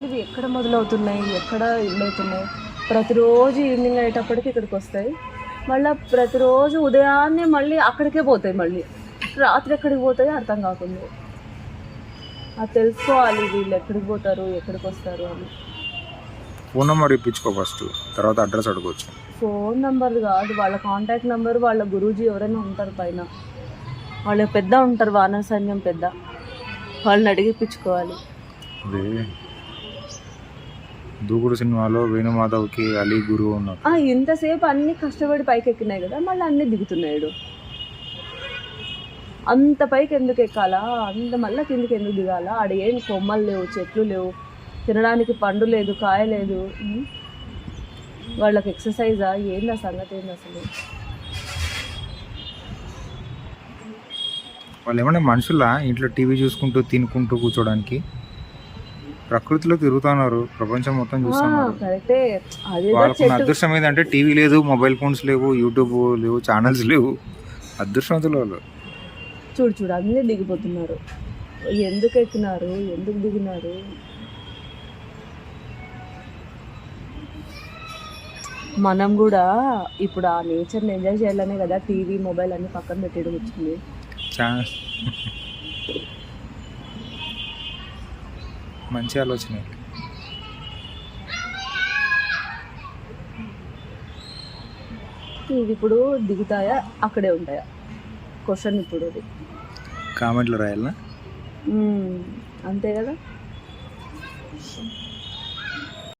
ఇవి ఎక్కడ మొదలవుతున్నాయి, ఎక్కడ ఇళ్ళవుతున్నాయి? ప్రతిరోజు ఈవినింగ్ అయ్యేటప్పటికి ఇక్కడికి వస్తాయి. మళ్ళీ ప్రతిరోజు ఉదయాన్నే మళ్ళీ అక్కడికే పోతాయి. మళ్ళీ రాత్రి ఎక్కడికి పోతాయో అర్థం కాకుండా. అది తెలుసుకోవాలి, వీళ్ళు ఎక్కడికి పోతారు, ఎక్కడికి వస్తారు అని. ఫోన్ నెంబర్ ఇప్పించుకో ఫస్ట్, తర్వాత అడ్రస్ అడగవచ్చు. ఫోన్ నెంబర్ కాదు, వాళ్ళ కాంటాక్ట్ నెంబర్, వాళ్ళ గురూజీ ఎవరైనా ఉంటారు పైన, వాళ్ళు పెద్ద ఉంటారు, వానర సైన్యం పెద్ద, వాళ్ళని అడిగిపించుకోవాలి. అదే దూకుడు సినిమాలో వేణుమాధవ్కి అలీ గురువు ఉన్నారు. ఇంతసేపు అన్ని కష్టపడి పైకి ఎక్కినాయి కదా, మళ్ళీ అన్నీ దిగుతున్నాడు. అంత పైకి ఎందుకు ఎక్కాలా, అంత మళ్ళీ కిందకి ఎందుకు దిగాలా? ఆడ ఏం కొమ్మలు లేవు, చెట్లు లేవు, తినడానికి పండు లేదు, కాయ లేదు. వాళ్ళకి ఎక్సర్సైజా ఏంది? ఆ సంగతి ఏంది అసలు? వాళ్ళు ఏమన్నా మనుషులా ఇంట్లో టీవీ చూసుకుంటూ తినుకుంటూ కూర్చోడానికి? ప్రకృతిలో తిరుగుతున్నారు, ప్రపంచం మొత్తం చూస్తున్నారు. కరెక్టే. వాళ్ళకున్న అదృష్టం ఏంటంటే టీవీ లేదు, మొబైల్ ఫోన్స్ లేవు, యూట్యూబ్ లేవు, ఛానల్స్ లేవు. అదృష్టవంతులు వాళ్ళు. చూడు అన్నీ దిగిపోతున్నారు. ఎందుకు ఎక్కినారు, ఎందుకు దిగినారు? మనం కూడా ఇప్పుడు ఆ నేచర్ని ఎంజాయ్ చేయాలనే కదా టీవీ మొబైల్ అన్ని పక్కన పెట్టేయడం వచ్చింది. మంచి ఆలోచన. ఇది ఇప్పుడు దిగుతాయా, అక్కడే ఉంటాయా? క్వశ్చన్ ఇప్పుడు అది కామెంట్లో రాయాలా? అంతే కదా.